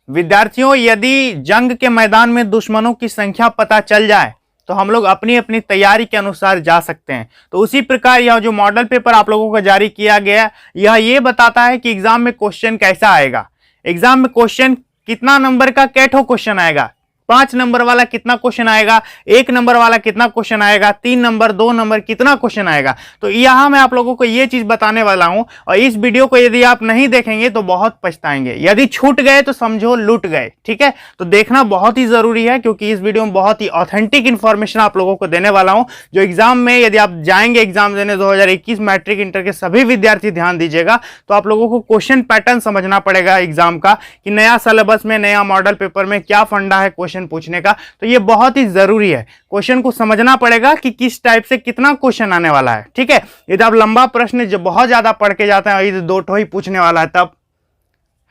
विद्यार्थियों, यदि जंग के मैदान में दुश्मनों की संख्या पता चल जाए तो हम लोग अपनी अपनी तैयारी के अनुसार जा सकते हैं। तो उसी प्रकार यह जो मॉडल पेपर आप लोगों को जारी किया गया, यह ये बताता है कि एग्जाम में क्वेश्चन कैसा आएगा। एग्जाम में क्वेश्चन कितना नंबर का कैठो क्वेश्चन आएगा, 5 नंबर वाला कितना क्वेश्चन आएगा, 1 नंबर वाला कितना क्वेश्चन आएगा, 3 नंबर 2 नंबर कितना क्वेश्चन आएगा। तो यहां मैं आप लोगों को यह चीज बताने वाला हूं, और इस वीडियो को यदि आप नहीं देखेंगे तो बहुत पछताएंगे। यदि छूट गए तो समझो लूट गए, ठीक है। तो देखना बहुत ही जरूरी है, क्योंकि इस वीडियो में बहुत ही ऑथेंटिक इंफॉर्मेशन आप लोगों को देने वाला हूं, जो एग्जाम में यदि आप जाएंगे एग्जाम देने 2021 मैट्रिक इंटर के सभी विद्यार्थी ध्यान दीजिएगा, तो आप लोगों को क्वेश्चन पैटर्न समझना पड़ेगा एग्जाम का, कि नया सिलेबस में नया मॉडल पेपर में क्या फंडा है क्वेश्चन पूछने का। तो ये बहुत ही जरूरी है, क्वेश्चन को समझना पड़ेगा कि किस टाइप से कितना क्वेश्चन आने वाला है, ठीक है। यदि आप लंबा प्रश्न जो बहुत ज्यादा पढ़ के जाते हैं, यदि 2 ठो ही पूछने वाला है तब,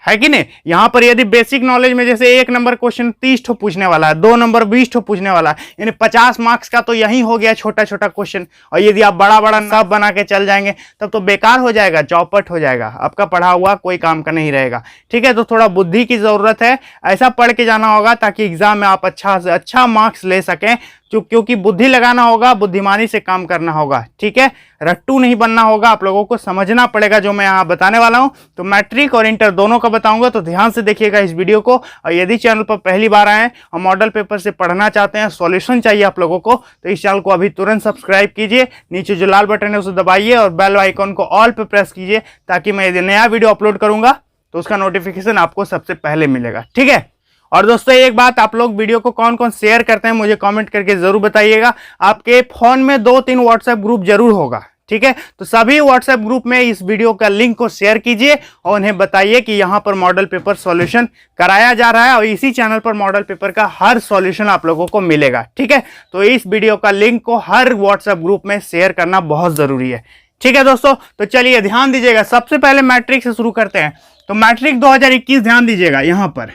है कि नहीं। यहां पर यदि बेसिक नॉलेज में जैसे 1 नंबर क्वेश्चन 30 ठो पूछने वाला है, 2 नंबर 20 ठो पूछने वाला है, यानी 50 मार्क्स का तो यही हो गया छोटा छोटा क्वेश्चन। और यदि आप बड़ा बड़ा सब बना के चल जाएंगे तब तो बेकार हो जाएगा, चौपट हो जाएगा, आपका पढ़ा हुआ कोई काम का नहीं रहेगा, ठीक है। तो थोड़ा बुद्धि की जरूरत है, ऐसा पढ़ के जाना होगा ताकि एग्जाम में आप अच्छा से अच्छा मार्क्स ले सकें, क्योंकि बुद्धि लगाना होगा, बुद्धिमानी से काम करना होगा, ठीक है। रट्टू नहीं बनना होगा, आप लोगों को समझना पड़ेगा जो मैं यहाँ बताने वाला हूँ। तो मैट्रिक और इंटर दोनों का बताऊंगा, तो ध्यान से देखिएगा इस वीडियो को। और यदि चैनल पर पहली बार आए और मॉडल पेपर से पढ़ना चाहते हैं, सॉल्यूशन चाहिए आप लोगों को, तो इस चैनल को अभी तुरंत सब्सक्राइब कीजिए। नीचे जो लाल बटन है उसे दबाइए और बेल आइकॉन को ऑल पे प्रेस कीजिए, ताकि मैं यदि नया वीडियो अपलोड करूंगा तो उसका नोटिफिकेशन आपको सबसे पहले मिलेगा, ठीक है। और दोस्तों एक बात, आप लोग वीडियो को कौन कौन शेयर करते हैं मुझे कमेंट करके जरूर बताइएगा। आपके फोन में 2-3 व्हाट्सएप ग्रुप जरूर होगा, ठीक है। तो सभी व्हाट्सएप ग्रुप में इस वीडियो का लिंक को शेयर कीजिए और उन्हें बताइए कि यहां पर मॉडल पेपर सॉल्यूशन कराया जा रहा है, और इसी चैनल पर मॉडल पेपर का हर सॉल्यूशन आप लोगों को मिलेगा, ठीक है। तो इस वीडियो का लिंक को हर व्हाट्सएप ग्रुप में शेयर करना बहुत जरूरी है, ठीक है दोस्तों। तो चलिए ध्यान दीजिएगा, सबसे पहले मैट्रिक से शुरू करते हैं। तो मैट्रिक 2021 ध्यान दीजिएगा, यहां पर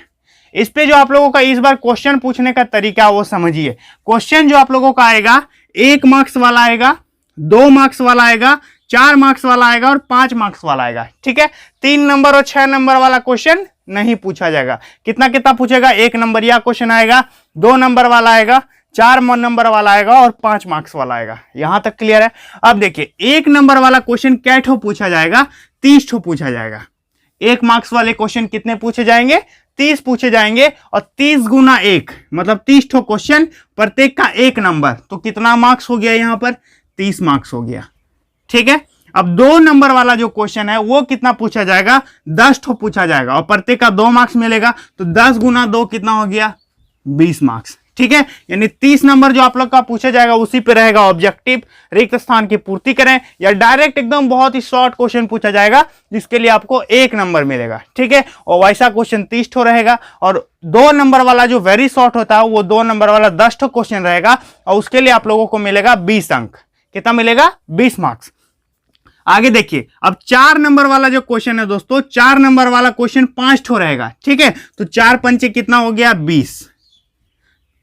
इस पे जो आप लोगों का इस बार क्वेश्चन पूछने का तरीका वो समझिए। क्वेश्चन जो आप लोगों का आएगा, 1 मार्क्स वाला आएगा, 2 मार्क्स वाला आएगा, 4 मार्क्स वाला आएगा और 5 मार्क्स वाला आएगा, ठीक है। 3 नंबर और 6 नंबर वाला क्वेश्चन नहीं पूछा जाएगा। कितना कितना पूछेगा, 1 नंबर या क्वेश्चन आएगा, 2 नंबर वाला आएगा, 4 नंबर वाला आएगा और 5 मार्क्स वाला आएगा। यहां तक क्लियर है। अब देखिए 1 नंबर वाला क्वेश्चन कै ठो पूछा जाएगा, 30 ठो पूछा जाएगा। 1 मार्क्स वाले क्वेश्चन कितने पूछे जाएंगे, 30 पूछे जाएंगे, और 30 गुना 1 मतलब 30 ठो क्वेश्चन, प्रत्येक का 1 नंबर, तो कितना मार्क्स हो गया, यहां पर 30 मार्क्स हो गया, ठीक है। अब 2 नंबर वाला जो क्वेश्चन है वो कितना पूछा जाएगा, 10 ठो पूछा जाएगा, और प्रत्येक का 2 मार्क्स मिलेगा, तो 10 गुना 2 कितना हो गया, 20 मार्क्स, ठीक है। यानी 30 नंबर जो आप लोग का पूछा जाएगा उसी पे रहेगा ऑब्जेक्टिव, रिक्त स्थान की पूर्ति करें, या डायरेक्ट एकदम बहुत ही शॉर्ट क्वेश्चन पूछा जाएगा जिसके लिए आपको 1 नंबर मिलेगा, ठीक है। और वैसा क्वेश्चन 30 ठो रहेगा, और 2 नंबर वाला जो वेरी शॉर्ट होता है वो 2 नंबर वाला 10 ठो क्वेश्चन रहेगा, और उसके लिए आप लोगों को मिलेगा 20 अंक। कितना मिलेगा, 20 मार्क्स। आगे देखिए, अब 4 नंबर वाला जो क्वेश्चन है दोस्तों, 4 नंबर वाला क्वेश्चन 5 ठो रहेगा, ठीक है। तो 4 पंचे कितना हो गया, 20,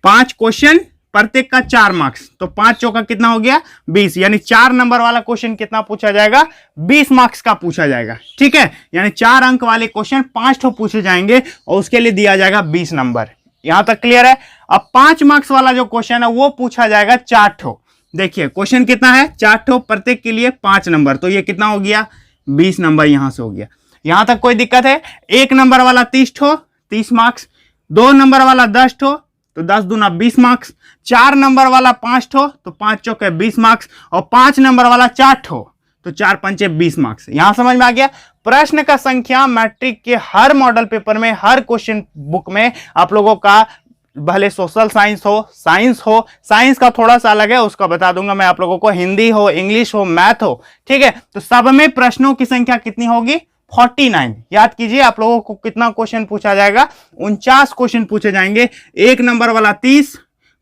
5 क्वेश्चन, प्रत्येक का 4 मार्क्स, तो 5 चौका कितना हो गया, 20। यानी 4 नंबर वाला क्वेश्चन कितना पूछा जाएगा, 20 मार्क्स का पूछा जाएगा, ठीक है। यानी 4 अंक वाले क्वेश्चन 5 ठो पूछे जाएंगे और उसके लिए दिया जाएगा 20 नंबर। यहां तक क्लियर है। अब 5 मार्क्स वाला जो क्वेश्चन है वो पूछा जाएगा 4 ठो। देखिए क्वेश्चन कितना है, 4 ठो, प्रत्येक के लिए 5 नंबर, तो ये कितना हो गया, 20 नंबर यहां से हो गया। यहां तक कोई दिक्कत है। 1 नंबर वाला 30 ठो, 30 मार्क्स, 2 नंबर वाला 10 ठो, तो 10 दूना 20 मार्क्स, 4 नंबर वाला 5 ठो, तो 5 चौके 20 मार्क्स, और 5 नंबर वाला 4 ठो, तो 4 पंचे 20 मार्क्स। यहां समझ में आ गया। प्रश्न का संख्या मैट्रिक के हर मॉडल पेपर में, हर क्वेश्चन बुक में आप लोगों का, भले सोशल साइंस हो, साइंस का थोड़ा सा अलग है, उसका बता दूंगा मैं आप लोगों को, हिंदी हो, इंग्लिश हो, मैथ हो, ठीक है। तो सब में प्रश्नों की संख्या कितनी होगी, 49। याद कीजिए आप लोगों को कितना क्वेश्चन पूछा जाएगा, 49 क्वेश्चन पूछे जाएंगे। 1 नंबर वाला 30,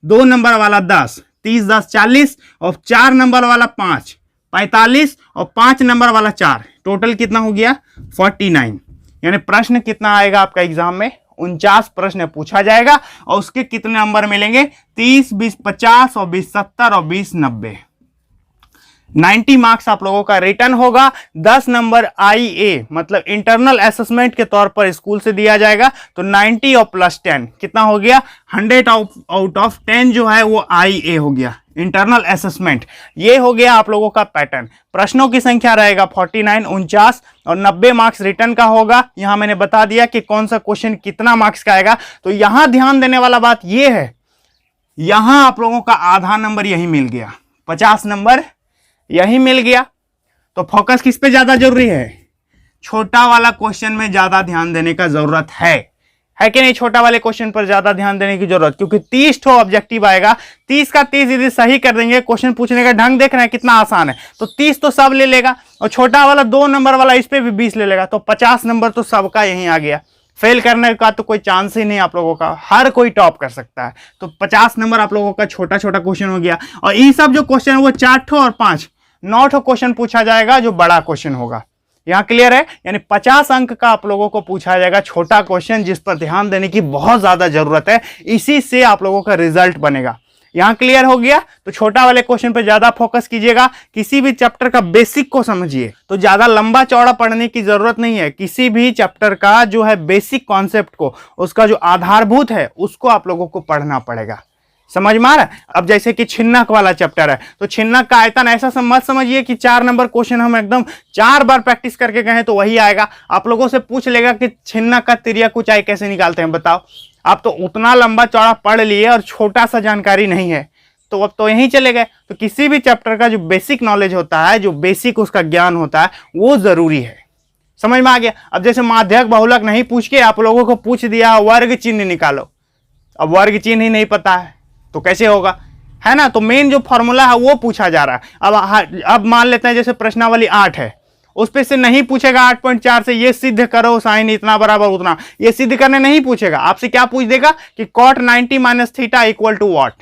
2 नंबर वाला 10, 30 10 40, और 4 नंबर वाला 5 45, और 5 नंबर वाला 4, टोटल कितना हो गया, 49। यानी प्रश्न कितना आएगा आपका एग्जाम में, 49 प्रश्न पूछा जाएगा, और उसके कितने नंबर मिलेंगे, 30 20 50 और 20 70 और 20 90। 90 मार्क्स आप लोगों का रिटर्न होगा। 10 नंबर IA मतलब इंटरनल असेसमेंट के तौर पर स्कूल से दिया जाएगा। तो 90 और प्लस 10 कितना हो गया, 100 आउट ऑफ 10 जो है वो IA हो गया, इंटरनल असेसमेंट। ये हो गया आप लोगों का पैटर्न। प्रश्नों की संख्या रहेगा 49 49 और 90 मार्क्स रिटर्न का होगा। यहां मैंने बता दिया कि कौन सा क्वेश्चन कितना मार्क्स का आएगा। तो यहां ध्यान देने वाला बात यह है, यहां आप लोगों का आधा नंबर यही मिल गया, 50 नंबर यही मिल गया। तो फोकस किस पे ज्यादा जरूरी है, छोटा वाला क्वेश्चन में ज्यादा ध्यान देने का जरूरत है कि नहीं, छोटा वाले क्वेश्चन पर ज्यादा ध्यान देने की जरूरत, क्योंकि 30 ठो ऑब्जेक्टिव आएगा। 30 का 30 यदि सही कर देंगे, क्वेश्चन पूछने का ढंग देख रहे हैं कितना आसान है, तो 30 तो सब ले लेगा और छोटा वाला 2 नंबर वाला इस पे भी 20 ले लेगा। तो 50 नंबर तो सबका यहीं आ गया। फेल करने का तो कोई चांस ही नहीं आप लोगों का, हर कोई टॉप कर सकता है। तो 50 नंबर आप लोगों का छोटा छोटा क्वेश्चन हो गया। और ये सब जो क्वेश्चन है वो 4 ठो और 5 9 ठो क्वेश्चन पूछा जाएगा जो बड़ा क्वेश्चन होगा। यहां क्लियर है, यानी 50 अंक का आप लोगों को पूछा जाएगा छोटा क्वेश्चन, जिस पर ध्यान देने की बहुत ज्यादा जरूरत है। इसी से आप लोगों का रिजल्ट बनेगा। यहां क्लियर हो गया। तो छोटा वाले क्वेश्चन पे ज्यादा फोकस कीजिएगा। किसी भी चैप्टर का बेसिक को समझिए, तो ज्यादा लंबा चौड़ा पढ़ने की जरूरत नहीं है। किसी भी चैप्टर का जो है बेसिक कॉन्सेप्ट को, उसका जो आधारभूत है, उसको आप लोगों को पढ़ना पड़ेगा। समझ में आ रहा है। अब जैसे कि छिन्नक वाला चैप्टर है, तो छिन्नक का आयतन ऐसा मत समझिए कि 4 नंबर क्वेश्चन हम एकदम 4 बार प्रैक्टिस करके गए तो वही आएगा। आप लोगों से पूछ लेगा कि छिन्नक का तिर्यक ऊंचाई कैसे निकालते हैं, बताओ। आप तो उतना लंबा चौड़ा पढ़ लिए और छोटा सा जानकारी नहीं है, तो अब तो यहीं चले गए। तो किसी भी चैप्टर का जो बेसिक नॉलेज होता है, जो बेसिक उसका ज्ञान होता है, वो जरूरी है। समझ में आ गया। अब जैसे माध्यक बहुलक नहीं पूछ के आप लोगों को पूछ दिया वर्ग चिन्ह निकालो, अब वर्ग चिन्ह ही नहीं पता है तो कैसे होगा, है ना। तो मेन जो फॉर्मूला है वो पूछा जा रहा है। अब मान लेते हैं जैसे प्रश्नावली 8 है, उस पे से नहीं पूछेगा 8.4 से ये सिद्ध करो साइन इतना बराबर उतना, ये सिद्ध करने नहीं पूछेगा। आपसे क्या पूछ देगा कि cot 90 minus theta equal to what,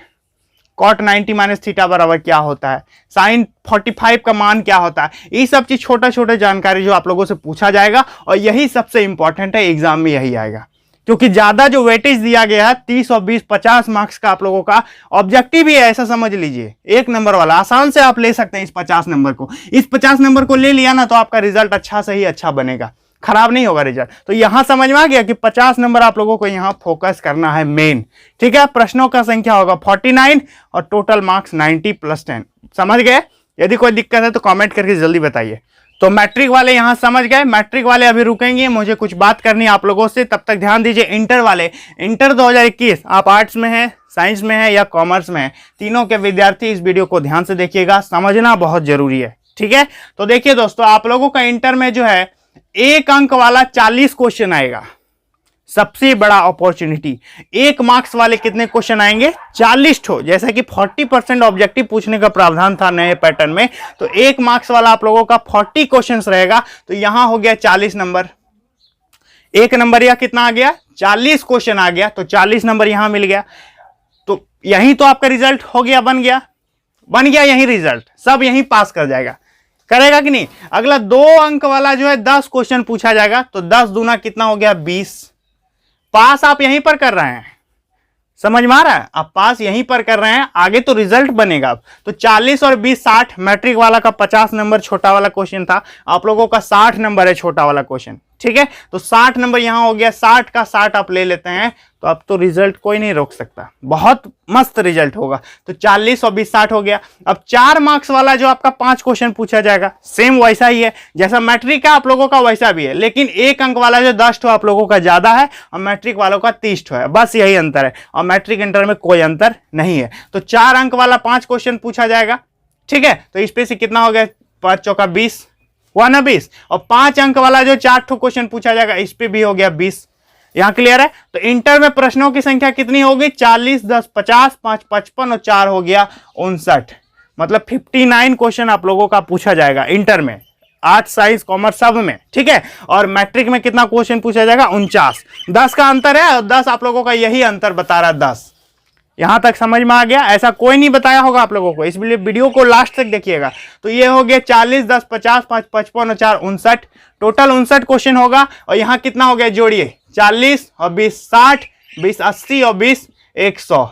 cot 90 minus theta बराबर क्या होता है, साइन 45 का मान क्या होता है। ये सब चीज छोटा छोटा जानकारी जो आप लोगों से पूछा जाएगा, और यही सबसे इंपॉर्टेंट है, एग्जाम में यही आएगा। क्योंकि ज्यादा जो वेटेज दिया गया है 30 और 20 50 मार्क्स का आप लोगों का ऑब्जेक्टिव ही है, ऐसा समझ लीजिए। 1 नंबर वाला आसान से आप ले सकते हैं इस 50 नंबर को। इस 50 नंबर को ले लिया ना, तो आपका रिजल्ट अच्छा से ही अच्छा बनेगा, खराब नहीं होगा रिजल्ट। तो यहां समझ में आ गया कि 50 नंबर आप लोगों को यहां फोकस करना है मेन। ठीक है, प्रश्नों का संख्या होगा 49 और टोटल मार्क्स 90 प्लस 10। समझ गए। यदि कोई दिक्कत है तो कमेंट करके जल्दी बताइए। तो मैट्रिक वाले यहां समझ गए। मैट्रिक वाले अभी रुकेंगे, मुझे कुछ बात करनी है आप लोगों से, तब तक ध्यान दीजिए। इंटर वाले, इंटर 2021, आप आर्ट्स में हैं, साइंस में है या कॉमर्स में है, तीनों के विद्यार्थी इस वीडियो को ध्यान से देखिएगा, समझना बहुत जरूरी है। ठीक है, तो देखिए दोस्तों, आप लोगों का इंटर में जो है 1 अंक वाला 40 क्वेश्चन आएगा। सबसे बड़ा अपॉर्चुनिटी। 1 मार्क्स वाले कितने क्वेश्चन आएंगे, 40 ठो। जैसा कि 40% ऑब्जेक्टिव पूछने का प्रावधान था नए पैटर्न में, तो 1 मार्क्स वाला आप लोगों का 40 क्वेश्चंस रहेगा। तो यहां हो गया 40 नंबर। 1 नंबर या कितना आ गया, 40 क्वेश्चन आ गया, तो 40 नंबर यहां मिल गया। तो यही तो आपका रिजल्ट हो गया, बन गया यही रिजल्ट, सब यही पास कर जाएगा, करेगा कि नहीं। अगला 2 अंक वाला जो है 10 क्वेश्चन पूछा जाएगा, तो 10 दूना कितना हो गया, 20। पास आप यहीं पर कर रहे हैं, समझ में आ रहा है, आप पास यहीं पर कर रहे हैं, आगे तो रिजल्ट बनेगा। तो 40 और 20 60। मैट्रिक वाला का 50 नंबर छोटा वाला क्वेश्चन था, आप लोगों का 60 नंबर है छोटा वाला क्वेश्चन। ठीक है, तो 60 नंबर यहां हो गया, 60 का 60 आप ले लेते हैं, तो अब तो रिजल्ट कोई नहीं रोक सकता, बहुत मस्त रिजल्ट होगा। तो 40 और 20 60 हो गया। अब 4 मार्क्स वाला जो आपका 5 क्वेश्चन पूछा जाएगा, सेम वैसा ही है जैसा मैट्रिक का आप लोगों का वैसा भी है, लेकिन 1 अंक वाला जो 10 ठो आप लोगों का ज्यादा है और मैट्रिक वालों का 30 ठो है, बस यही अंतर है। और मैट्रिक इंटर में कोई अंतर नहीं है। तो 4 अंक वाला 5 क्वेश्चन पूछा जाएगा। ठीक है, तो इस पे से कितना हो गया, 5 चौका 20, 20। और 5 अंक वाला जो 4 ठो क्वेश्चन पूछा जाएगा, इस पे भी हो गया 20। यहां क्लियर है। तो इंटर में प्रश्नों की संख्या कितनी होगी, 40 10 50, 5 55 और 4 हो गया 59। मतलब 59 क्वेश्चन आप लोगों का पूछा जाएगा इंटर में, आर्ट्स साइंस कॉमर्स सब में। ठीक है, और मैट्रिक में कितना क्वेश्चन पूछा जाएगा, 49। 10 का अंतर है, और 10 आप लोगों का यही अंतर बता रहा है, 10। यहां तक समझ में आ गया। ऐसा कोई नहीं बताया होगा आप लोगों को, इसलिए वीडियो को लास्ट तक देखिएगा। तो ये हो गया 40 10 50, 5 55 और 4 59। टोटल 59 क्वेश्चन होगा। और यहां कितना हो गया, जोड़िए, 40 और 20 60, 20 80 और 20 100।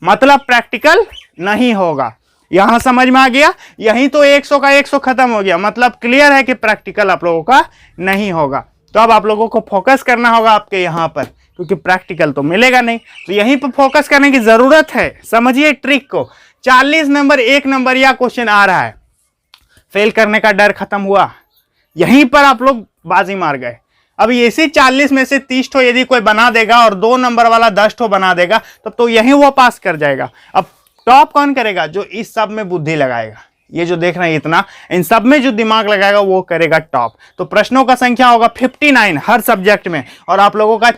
मतलब प्रैक्टिकल नहीं होगा। यहां समझ में आ गया। यहीं तो 100 का 100 खत्म हो गया, मतलब क्लियर है कि प्रैक्टिकल आप लोगों का नहीं होगा। तो अब आप लोगों को फोकस करना होगा आपके यहां पर, क्योंकि प्रैक्टिकल तो मिलेगा नहीं, तो यहीं पर फोकस करने की जरूरत है। समझिए ट्रिक को। 40 नंबर 1 नंबर या क्वेश्चन आ रहा है, फेल करने का डर खत्म हुआ, यहीं पर आप लोग बाजी मार गए। अब इसी 40 में से 30 ठो यदि कोई बना देगा और 2 नंबर वाला 10 ठो बना देगा, तब तो यहीं वो पास कर जाएगा। अब टॉप कौन करेगा? जो इस सब में बुद्धि लगाएगा। ये जो देख रहे हैं इतना, इन सब में जो दिमाग लगाएगा वो करेगा टॉप। तो प्रश्नों का संख्या होगा 59 हर सब्जेक्ट में, और आप लोगों का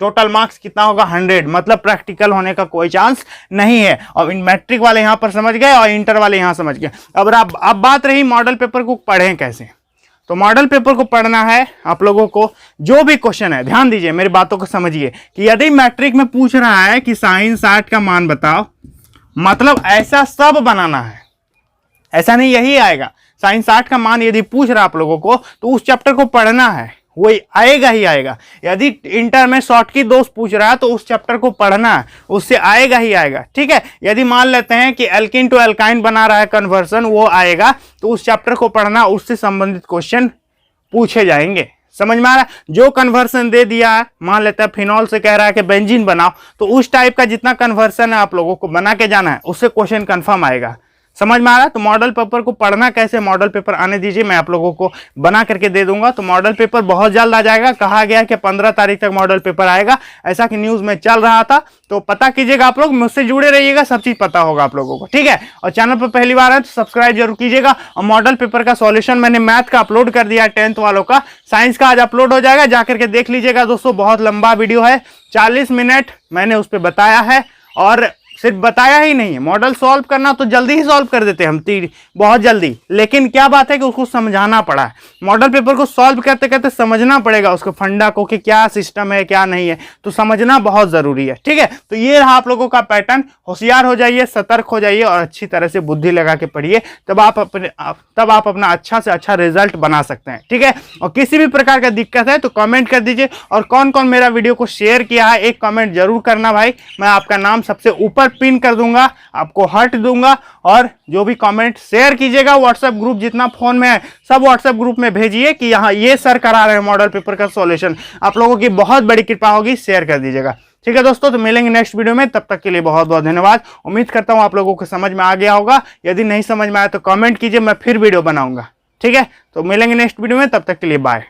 टोटल मार्क्स कितना होगा? 100। मतलब प्रैक्टिकल होने का कोई चांस नहीं है। और इन मैट्रिक वाले यहां पर समझ गए और इंटर वाले यहां समझ गए। अब बात रही मॉडल पेपर को पढ़ें कैसे। तो मॉडल पेपर को पढ़ना है आप लोगों को, जो भी क्वेश्चन है, ध्यान दीजिए मेरी बातों को समझिए, कि यदि मैट्रिक में पूछ रहा है कि साइन 60 का मान बताओ, मतलब ऐसा सब बनाना है, ऐसा नहीं यही आएगा। साइन 60 का मान यदि पूछ रहा है आप लोगों को, तो उस चैप्टर को पढ़ना है, वो आएगा ही आएगा। यदि इंटर में शॉर्ट की दोस्त पूछ रहा है तो उस चैप्टर को पढ़ना है, उससे आएगा ही आएगा। ठीक है, यदि मान लेते हैं कि एल्किन टू एल्काइन बना रहा है कन्वर्सन, वो आएगा, तो उस चैप्टर को पढ़ना, उससे संबंधित क्वेश्चन पूछे जाएंगे। समझ में आ रहा है? जो कन्वर्सन दे दिया है, मान लेते हैं फिनॉल से कह रहा है कि बेंजीन बनाओ, तो उस टाइप का जितना कन्वर्सन है आप लोगों को बना के जाना है, उससे क्वेश्चन कंफर्म आएगा। समझ में आ रहा है? तो मॉडल पेपर को पढ़ना कैसे, मॉडल पेपर आने दीजिए, मैं आप लोगों को बना करके दे दूंगा। तो मॉडल पेपर बहुत जल्द आ जाएगा, कहा गया कि 15 तारीख तक मॉडल पेपर आएगा, ऐसा कि न्यूज में चल रहा था। तो पता कीजिएगा, आप लोग मुझसे जुड़े रहिएगा, सब चीज पता होगा आप लोगों को। ठीक है, और चैनल पर पहली बार है तो सब्सक्राइब जरूर कीजिएगा। और मॉडल पेपर का सॉल्यूशन मैंने मैथ का अपलोड कर दिया है, 10th वालों का। साइंस का आज अपलोड हो जाएगा, जाकर के देख लीजिएगा दोस्तों। बहुत लंबा वीडियो है, 40 मिनट मैंने उस पर बताया है। और सिर्फ बताया ही नहीं है, मॉडल सॉल्व करना तो जल्दी ही सॉल्व कर देते हैं हम, बहुत जल्दी। लेकिन क्या बात है कि उसको समझाना पड़ा है। मॉडल पेपर को सॉल्व करते करते समझना पड़ेगा उसको फंडा को, कि क्या सिस्टम है क्या नहीं है, तो समझना बहुत जरूरी है। ठीक है, तो ये रहा आप लोगों का पैटर्न। होशियार हो जाइए, सतर्क हो जाइए और अच्छी तरह से बुद्धि लगा के पढ़िए, तब आप अपना अच्छा से अच्छा रिजल्ट बना सकते हैं। ठीक है, और किसी भी प्रकार का दिक्कत है तो कमेंट कर दीजिए। और कौन कौन मेरा वीडियो को शेयर किया है, एक कमेंट जरूर करना भाई, मैं आपका नाम सबसे ऊपर पिन कर दूंगा, आपको हर्ट दूंगा। और जो भी कमेंट शेयर कीजिएगा, व्हाट्सएप ग्रुप जितना फोन में है सब व्हाट्सएप ग्रुप में भेजिए कि यहाँ ये सर करा रहे हैं मॉडल पेपर का सॉल्यूशन। आप लोगों की बहुत बड़ी कृपा होगी, शेयर कर दीजिएगा। ठीक है दोस्तों, तो मिलेंगे नेक्स्ट वीडियो में, तब तक के लिए बहुत बहुत धन्यवाद। उम्मीद करता हूं आप लोगों को समझ में आ गया होगा। यदि नहीं समझ में आया तो कमेंट कीजिए, मैं फिर वीडियो बनाऊंगा। ठीक है, तो मिलेंगे नेक्स्ट वीडियो में, तब तक के लिए बाय।